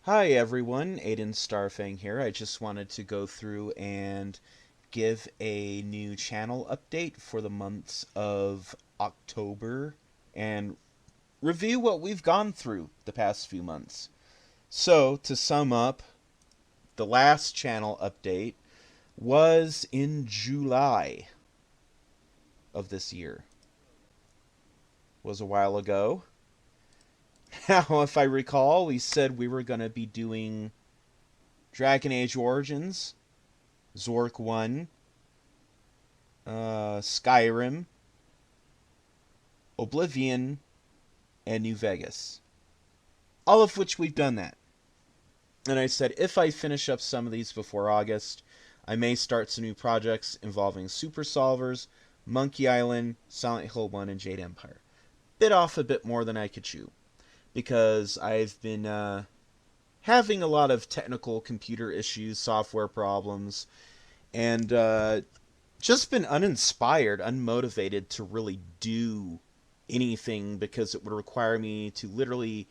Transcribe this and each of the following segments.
Hi everyone, AedanStarfang here. I just wanted to go through and give a new channel update for the months of October and review what we've gone through the past few months. So, to sum up, the last channel update was in July of this year. Was a while ago. Now, if I recall, we said we were going to be doing Dragon Age Origins, Zork 1, Skyrim, Oblivion, and New Vegas. All of which we've done that. And I said if I finish up some of these before August, I may start some new projects involving Super Solvers, Monkey Island, Silent Hill 1, and Jade Empire. Bit off a bit more than I could chew, because I've been having a lot of technical computer issues, software problems, and just been uninspired, unmotivated to really do anything because it would require me to literally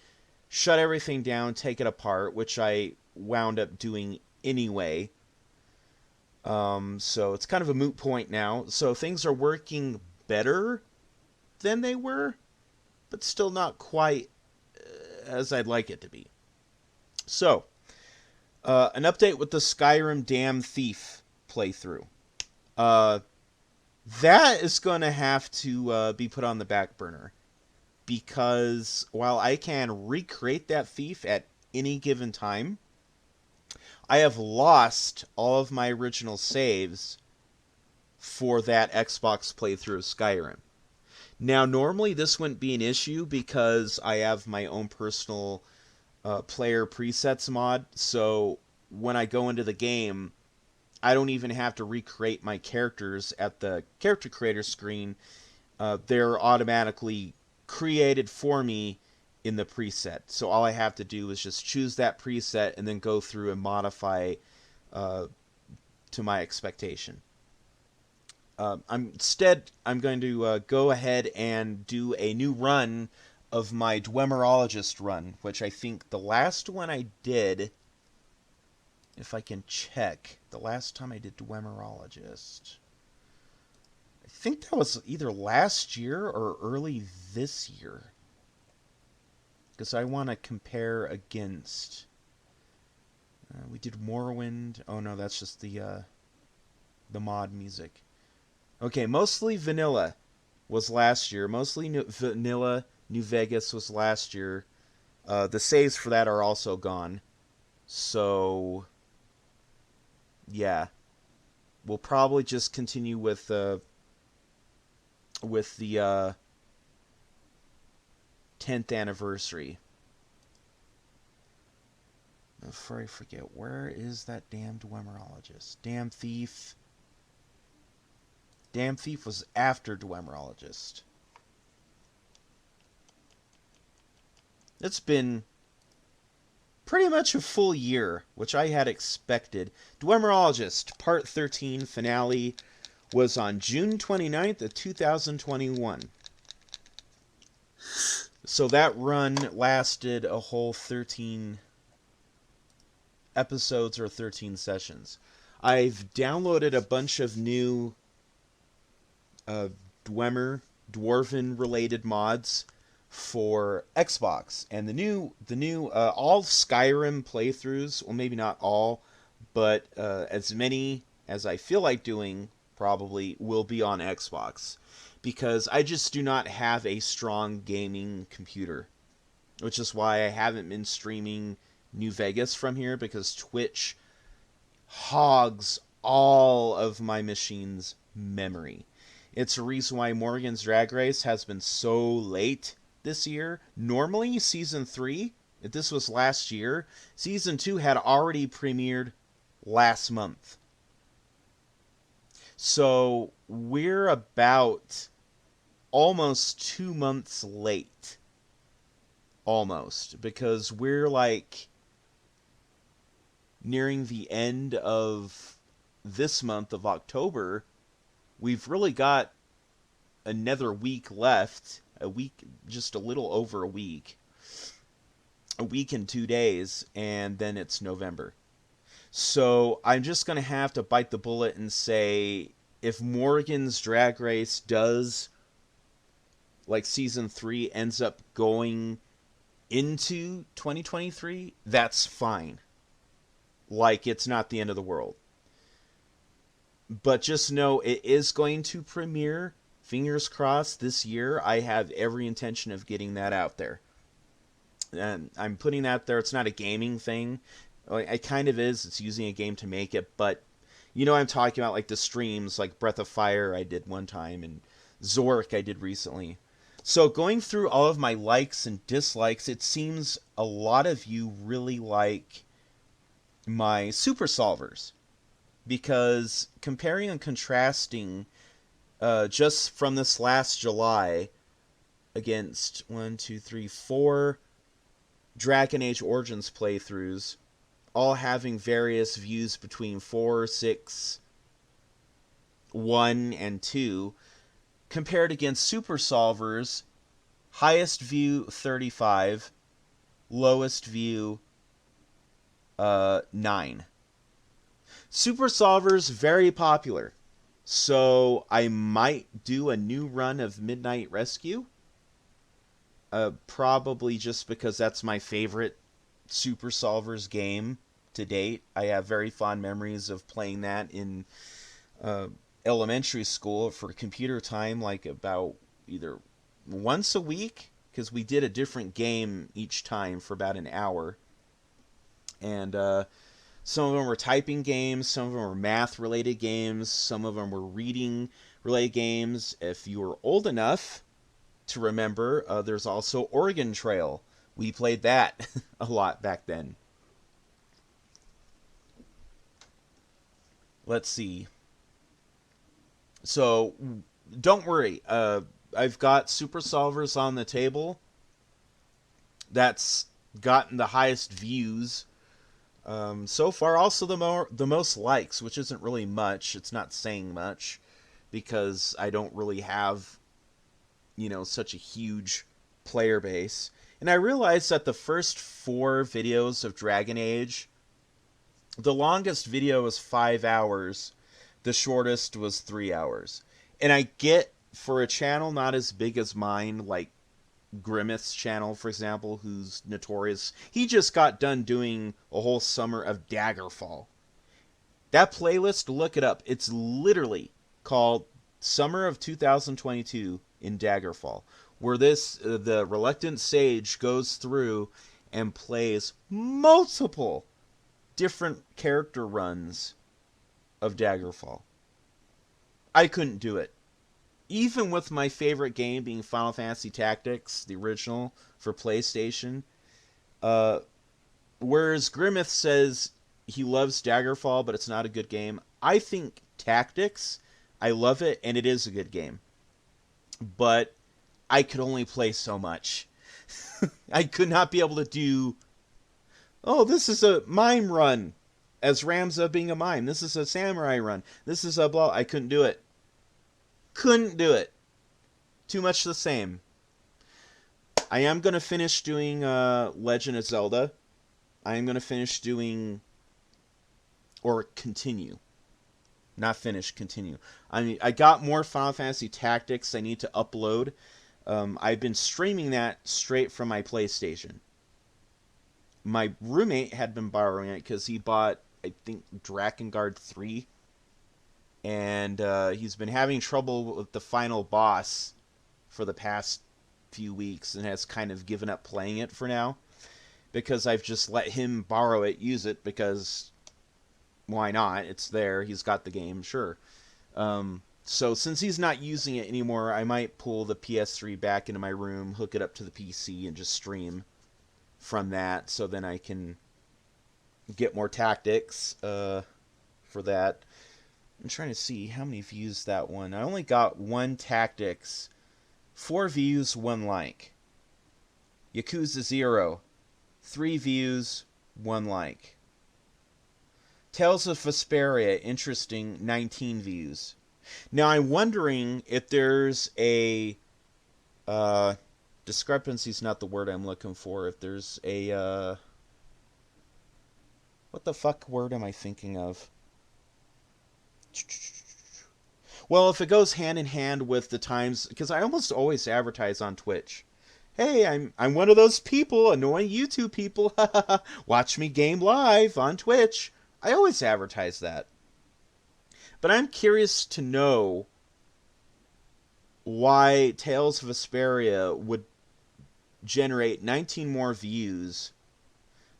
shut everything down, take it apart, which I wound up doing anyway. So it's kind of a moot point now. So things are working better than they were, but still not quite as I'd like it to be. So, an update with the Skyrim Damn Thief playthrough. That is going to have to be put on the back burner, because while I can recreate that thief at any given time, I have lost all of my original saves for that Xbox playthrough of Skyrim. Now, normally this wouldn't be an issue because I have my own personal player presets mod, so when I go into the game, I don't even have to recreate my characters at the character creator screen. They're automatically created for me in the preset. So all I have to do is just choose that preset and then go through and modify to my expectation. Instead, I'm going to go ahead and do a new run of my Dwemerologist run, which I think the last one I did, if I can check, the last time I did Dwemerologist, I think that was either last year or early this year, because I want to compare against. We did Morrowind. Oh no, that's just the mod music. Okay, mostly vanilla was last year. Mostly vanilla New Vegas was last year. The saves for that are also gone. So, yeah, we'll probably just continue with the 10th anniversary. Before I forget, where is that damn Dwemerologist? Damn Thief. Damn Thief was after Dwemerologist. It's been pretty much a full year, which I had expected. Dwemerologist Part 13 finale was on June 29th of 2021. So that run lasted a whole 13 episodes or 13 sessions. I've downloaded a bunch of new Dwarven related mods for Xbox, and the new all Skyrim playthroughs, well, maybe not all, but as many as I feel like doing probably will be on Xbox, because I just do not have a strong gaming computer, which is why I haven't been streaming New Vegas from here, because Twitch hogs all of my machine's memory. It's a reason why Morgan's Drag Race has been so late this year. Normally, Season 3, if this was last year, Season 2 had already premiered last month. So, we're about almost 2 months late. Almost. Because we're like nearing the end of this month of October. We've really got another week left. A week, just a little over a week. a week and 2 days, and then it's November. So I'm just going to have to bite the bullet and say, if Morgan's Drag Race does, like season 3 ends up going into 2023, that's fine. Like, it's not the end of the world. But just know it is going to premiere, fingers crossed, this year. I have every intention of getting that out there. And I'm putting that there. It's not a gaming thing. It kind of is. It's using a game to make it. But, I'm talking about like the streams, like Breath of Fire I did one time, and Zork I did recently. So going through all of my likes and dislikes, it seems a lot of you really like my super solvers. Because comparing and contrasting just from this last July against 4 Dragon Age Origins playthroughs, all having various views between 4, 6, 1, and 2, compared against super solvers, highest view 35, lowest view 9. Super solvers, very popular. So I might do a new run of Midnight Rescue. Probably just because that's my favorite super solvers game to date. I have very fond memories of playing that in elementary school for computer time, like about either once a week, because we did a different game each time for about an hour. And some of them were typing games, some of them were math-related games, some of them were reading-related games. If you were old enough to remember, there's also Oregon Trail. We played that a lot back then. Let's see. So, don't worry. I've got super solvers on the table. That's gotten the highest views so far. Also the most likes, which isn't really much. It's not saying much because I don't really have, such a huge player base. And I realized that the first 4 videos of Dragon Age, the longest video was 5 hours, the shortest was 3 hours. And I get, for a channel not as big as mine, like Grimmeth's channel, for example, who's notorious, he just got done doing a whole summer of Daggerfall. That playlist, look it up. It's literally called Summer of 2022 in Daggerfall, where the Reluctant Sage goes through and plays multiple different character runs of Daggerfall. I couldn't do it. Even with my favorite game being Final Fantasy Tactics, the original for PlayStation, whereas Grimmeth says he loves Daggerfall, but it's not a good game, I think Tactics, I love it, and it is a good game. But I could only play so much. I could not be able to do, this is a mime run, as Ramza being a mime. This is a samurai run. This is a blah. I couldn't do it. Couldn't do it. Too much the same. I am going to finish doing Legend of Zelda. I am going to finish doing, or continue. Not finish, continue. I got more Final Fantasy Tactics I need to upload. I've been streaming that straight from my PlayStation. My roommate had been borrowing it because he bought, I think, Drakengard 3. And he's been having trouble with the final boss for the past few weeks and has kind of given up playing it for now. Because I've just let him borrow it, use it, because why not? It's there. He's got the game, sure. So since he's not using it anymore, I might pull the PS3 back into my room, hook it up to the PC, and just stream from that. So then I can get more tactics for that. I'm trying to see how many views that one. I only got 1 tactics, 4 views, 1 like. Yakuza 0, 3 views, 1 like. Tales of Vesperia, interesting, 19 views. Now I'm wondering if there's a discrepancy is not the word I'm looking for. If there's a what the fuck word am I thinking of? Well, if it goes hand in hand with the times, because I almost always advertise on Twitch. Hey, I'm one of those people, annoying YouTube people. Watch me game live on Twitch. I always advertise that. But I'm curious to know why Tales of Vesperia would generate 19 more views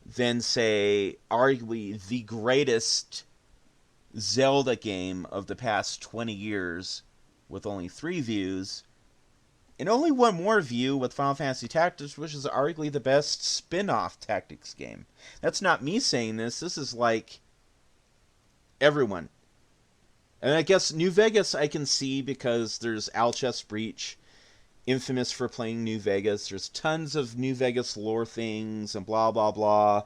than, say, arguably the greatest Zelda game of the past 20 years with only 3 views, and only one more view with Final Fantasy Tactics, which is arguably the best spin-off tactics game. That's not me saying this. This is like everyone. And I guess New Vegas I can see because there's Alchest Breach, infamous for playing New Vegas. There's tons of New Vegas lore things and blah, blah, blah.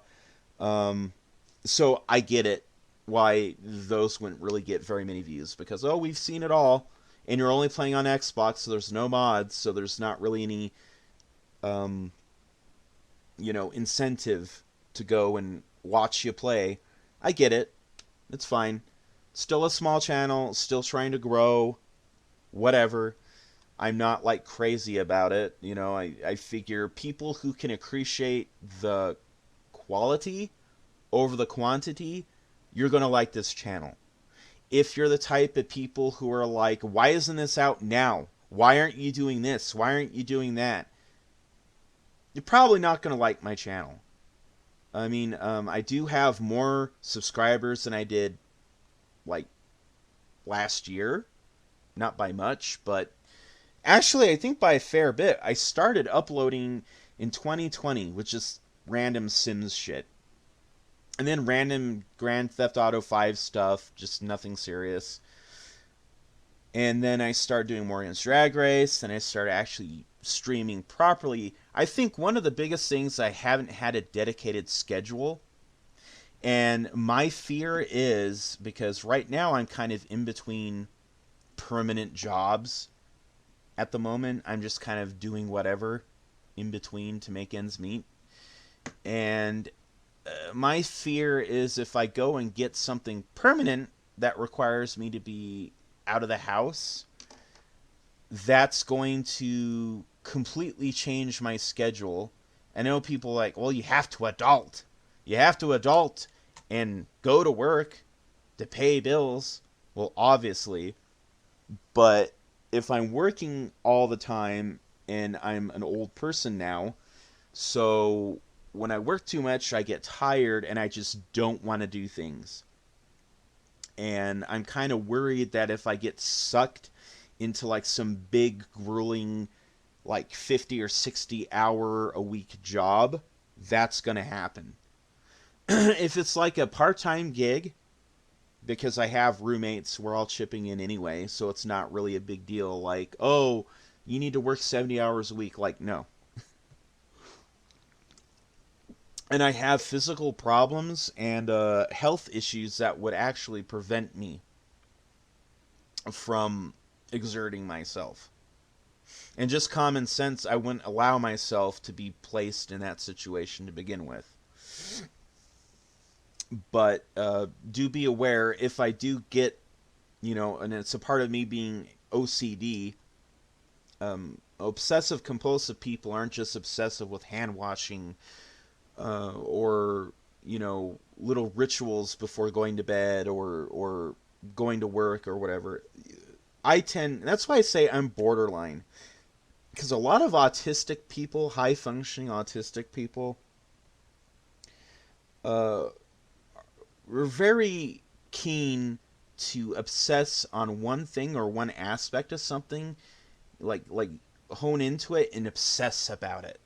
So I get it, why those wouldn't really get very many views. Because, oh, we've seen it all. And you're only playing on Xbox, so there's no mods, so there's not really any, incentive to go and watch you play. I get it. It's fine. Still a small channel, still trying to grow, whatever. I'm not, like, crazy about it. I figure people who can appreciate the quality over the quantity, you're going to like this channel. If you're the type of people who are like, why isn't this out now? Why aren't you doing this? Why aren't you doing that? You're probably not going to like my channel. I mean, I do have more subscribers than I did, like, last year. Not by much, but actually, I think by a fair bit. I started uploading in 2020, which is random Sims shit. And then random Grand Theft Auto 5 stuff, just nothing serious. And then I started doing Morgan's Drag Race, and I started actually streaming properly. I think one of the biggest things, I haven't had a dedicated schedule. And my fear is, because right now I'm kind of in between permanent jobs at the moment. I'm just kind of doing whatever in between to make ends meet. And my fear is if I go and get something permanent that requires me to be out of the house, that's going to completely change my schedule. I know people are like, well, you have to adult. You have to adult and go to work to pay bills. Well, obviously. But if I'm working all the time, and I'm an old person now, so when I work too much, I get tired and I just don't want to do things. And I'm kind of worried that if I get sucked into like some big, grueling, like 50 or 60 hour a week job, that's going to happen. If it's like a part-time gig, because I have roommates, we're all chipping in anyway, so it's not really a big deal. Like, oh, you need to work 70 hours a week. Like, no. And I have physical problems and health issues that would actually prevent me from exerting myself. And just common sense, I wouldn't allow myself to be placed in that situation to begin with. But do be aware, if I do get, and it's a part of me being OCD, obsessive compulsive people aren't just obsessive with hand washing or little rituals before going to bed or going to work or whatever. That's why I say I'm borderline, because a lot of autistic people, high functioning autistic people, we're very keen to obsess on one thing or one aspect of something, like hone into it and obsess about it.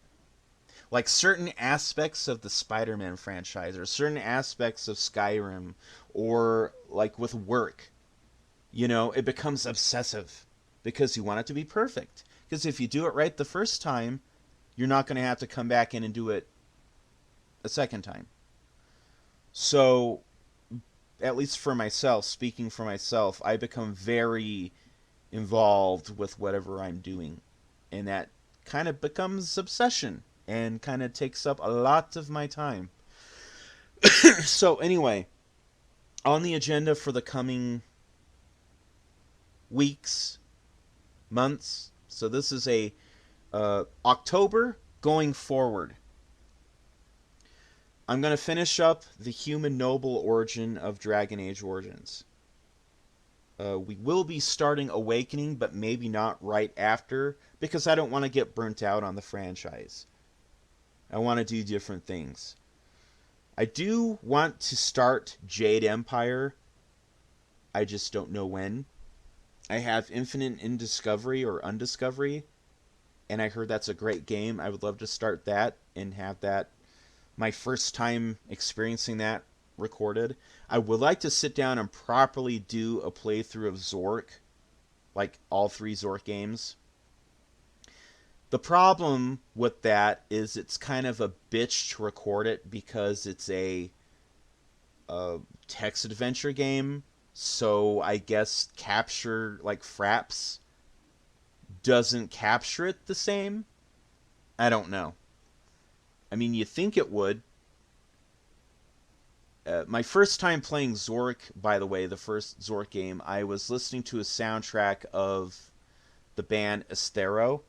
Like certain aspects of the Spider-Man franchise, or certain aspects of Skyrim, or like with work, it becomes obsessive because you want it to be perfect. Because if you do it right the first time, you're not going to have to come back in and do it a second time. So, at least for myself, speaking for myself, I become very involved with whatever I'm doing. And that kind of becomes obsession and kind of takes up a lot of my time. So anyway, on the agenda for the coming weeks, months. So this is a October going forward. I'm going to finish up the human noble origin of Dragon Age Origins. We will be starting Awakening, but maybe not right after, because I don't want to get burnt out on the franchise. I want to do different things. I do want to start Jade Empire. I just don't know when. I have Infinite Indiscovery or Undiscovery, and I heard that's a great game. I would love to start that and have that my first time experiencing that recorded. I would like to sit down and properly do a playthrough of Zork, like all 3 Zork games. The problem with that is it's kind of a bitch to record it because it's a text adventure game. So I guess capture, like Fraps, doesn't capture it the same. I don't know. I mean, you think it would. My first time playing Zork, by the way, the first Zork game, I was listening to a soundtrack of the band Estero,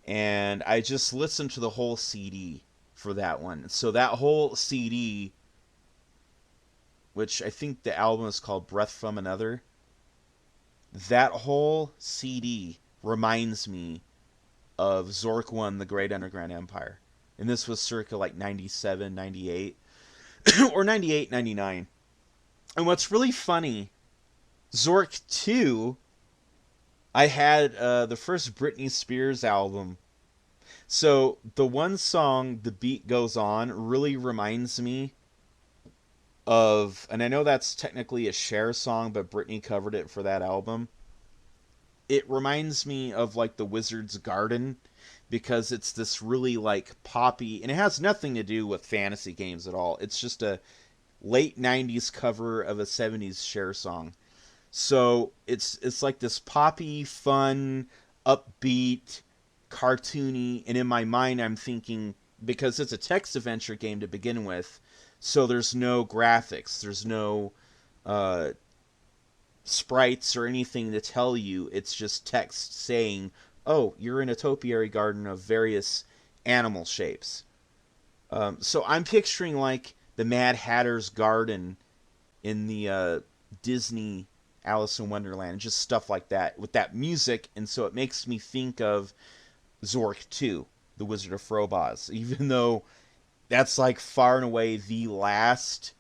and I just listened to the whole CD for that one. So that whole CD, which I think the album is called Breath from Another, that whole CD reminds me of Zork 1, The Great Underground Empire. And this was circa like 97, 98, or 98, 99. And what's really funny, Zork 2, I had the first Britney Spears album. So the one song, The Beat Goes On, really reminds me of, and I know that's technically a Cher song, but Britney covered it for that album. It reminds me of like The Wizard's Garden, because it's this really like poppy, and it has nothing to do with fantasy games at all. It's just a late 90s cover of a 70s Cher song. So it's like this poppy, fun, upbeat, cartoony, and in my mind I'm thinking, because it's a text adventure game to begin with, so there's no graphics, there's no sprites or anything to tell you. It's just text saying, oh, you're in a topiary garden of various animal shapes. So I'm picturing like the Mad Hatter's garden in the Disney Alice in Wonderland, and just stuff like that with that music, and so it makes me think of Zork 2, The Wizard of Frobos, even though that's like far and away the last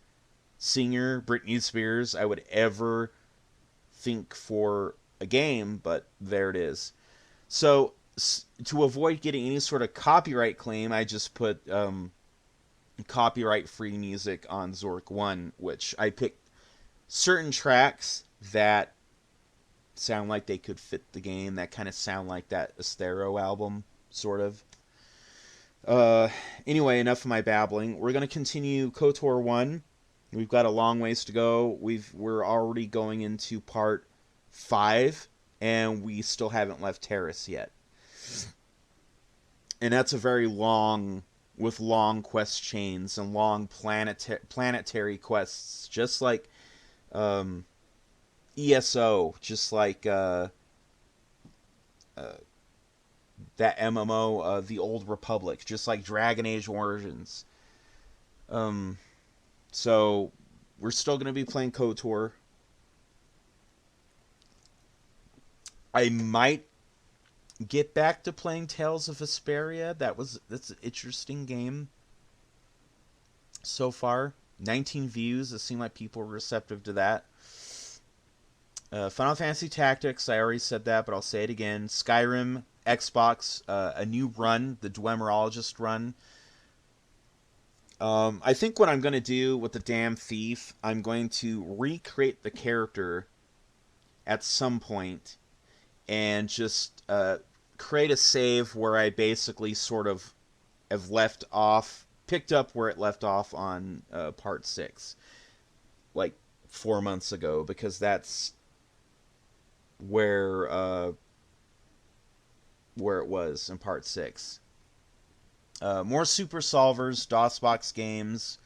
singer, Britney Spears, I would ever think for a game, but there it is. So to avoid getting any sort of copyright claim, I just put copyright-free music on Zork 1, which I picked certain tracks that sound like they could fit the game, that kind of sound like that Estero album, sort of. Anyway, enough of my babbling. We're going to continue KOTOR 1. We've got a long ways to go. We're already going into part 5, and we still haven't left Terrace yet. And that's a very long, with long quest chains and long planetary quests, just like ESO, just like that MMO, The Old Republic, just like Dragon Age Origins. So we're still going to be playing KOTOR. I might get back to playing Tales of Vesperia. That's an interesting game so far. 19 views. It seemed like people were receptive to that. Final Fantasy Tactics, I already said that, but I'll say it again. Skyrim, Xbox, a new run, the Dwemerologist run. I think what I'm going to do with the damn thief, I'm going to recreate the character at some point and just create a save where I basically sort of have picked up where it left off on part 6, like 4 months ago, because that's where where it was in Part 6. More Super Solvers, DOSBox games.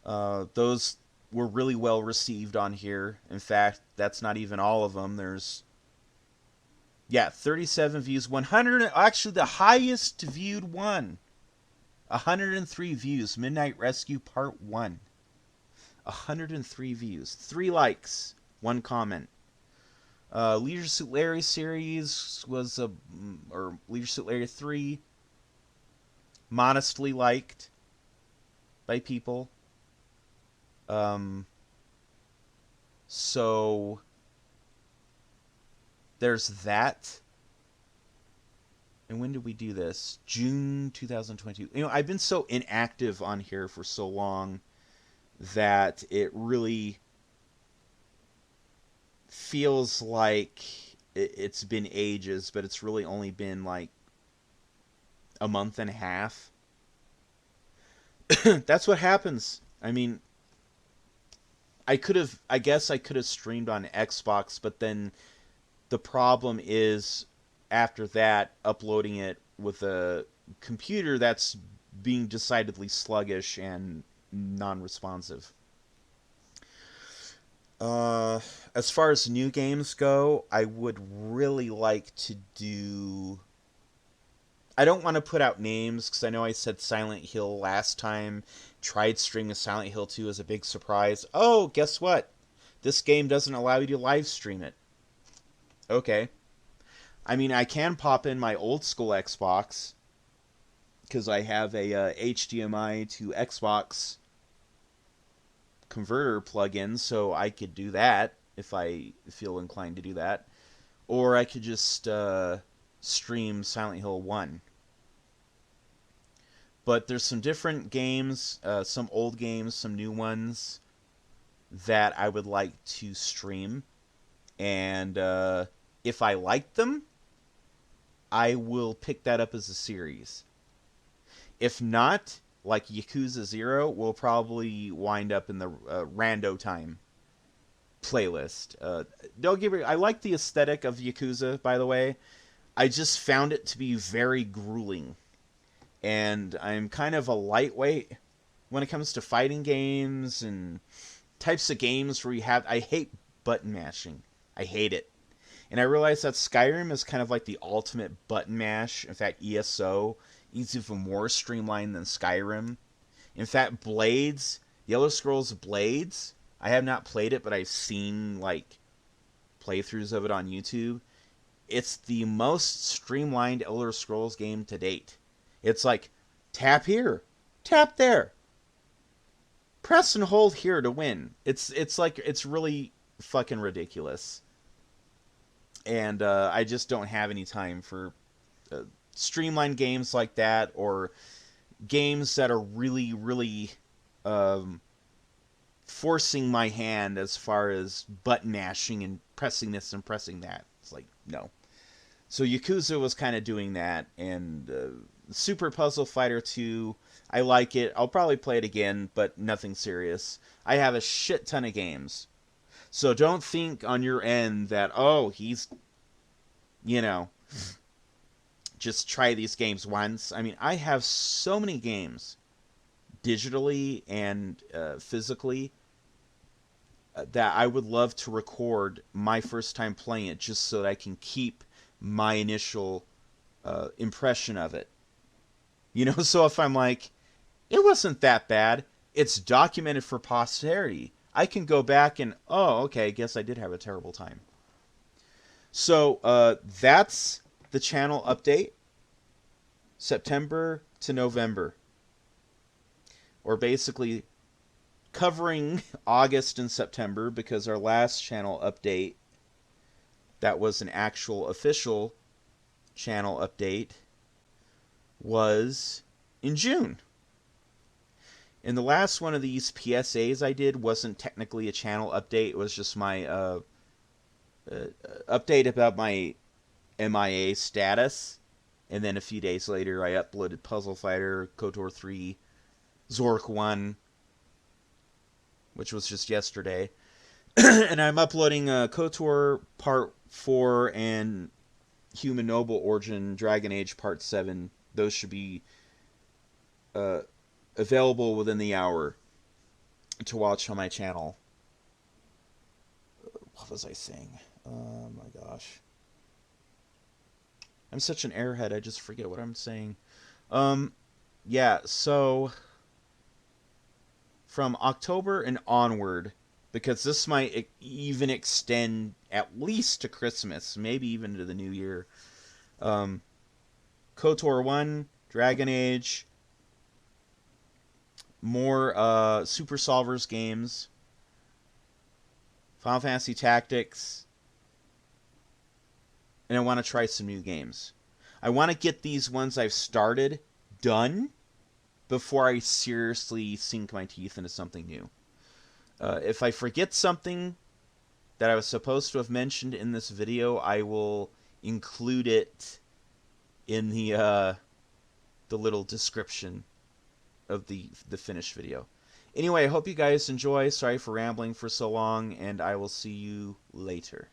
Those were really well received on here. In fact, that's not even all of them. There's 37 views, 100, actually the highest viewed one. 103 views, Midnight Rescue Part 1. 103 views, 3 likes, 1 comment. Leisure Suit Larry series was or Leisure Suit Larry 3, modestly liked by people. So there's that. And when did we do this? June 2022. You know, I've been so inactive on here for so long that it really feels like it's been ages, but it's really only been like a month and a half. That's what happens. I mean, I guess I could have streamed on Xbox, but then the problem is after that, uploading it with a computer that's being decidedly sluggish and non-responsive. As far as new games go, I would really like to do... I don't want to put out names, because I know I said Silent Hill last time. Tried streaming Silent Hill 2 as a big surprise. Oh, guess what? This game doesn't allow you to live stream it. Okay. I mean, I can pop in my old school Xbox, because I have a HDMI to Xbox converter plug-in, so I could do that if I feel inclined to do that. Or I could just stream Silent Hill 1. But there's some different games, some old games, some new ones that I would like to stream. And if I like them, I will pick that up as a series. If not, like Yakuza 0, will probably wind up in the Rando Time playlist. Don't get me, I like the aesthetic of Yakuza, by the way. I just found it to be very grueling. And I'm kind of a lightweight when it comes to fighting games and types of games where you have... I hate button mashing. I hate it. And I realize that Skyrim is kind of like the ultimate button mash. In fact, ESO is even more streamlined than Skyrim. In fact, Blades, the Elder Scrolls Blades, I have not played it, but I've seen like playthroughs of it on YouTube. It's the most streamlined Elder Scrolls game to date. It's like, tap here, tap there, press and hold here to win. It's like, it's really fucking ridiculous. And I just don't have any time for streamlined games like that, or games that are really, really forcing my hand as far as button mashing and pressing this and pressing that. It's like, no. So Yakuza was kind of doing that, and Super Puzzle Fighter 2, I like it. I'll probably play it again, but nothing serious. I have a shit ton of games. So don't think on your end that, oh, he's, you know, just try these games once. I mean, I have so many games, digitally and physically, that I would love to record my first time playing it, just so that I can keep my initial impression of it. You know, so if I'm like, it wasn't that bad, it's documented for posterity. I can go back and, oh, okay, I guess I did have a terrible time. So that's the channel update. September to November. Or basically covering August and September, because our last channel update, that was an actual official channel update, was in June. And the last one of these PSAs I did wasn't technically a channel update. It was just my update about my MIA status. And then a few days later, I uploaded Puzzle Fighter, KOTOR 3, Zork 1, which was just yesterday. And I'm uploading KOTOR Part 4 and Human Noble Origin, Dragon Age Part 7, those should be available within the hour to watch on my channel. What was I saying? Oh my gosh. I'm such an airhead, I just forget what I'm saying. Yeah, so from October and onward, because this might even extend at least to Christmas, maybe even to the New Year. KOTOR 1, Dragon Age, more Super Solvers games, Final Fantasy Tactics, and I want to try some new games. I want to get these ones I've started done before I seriously sink my teeth into something new. If I forget something that I was supposed to have mentioned in this video, I will include it in the little description of the finished video. Anyway, I hope you guys enjoy. Sorry for rambling for so long, and I will see you later.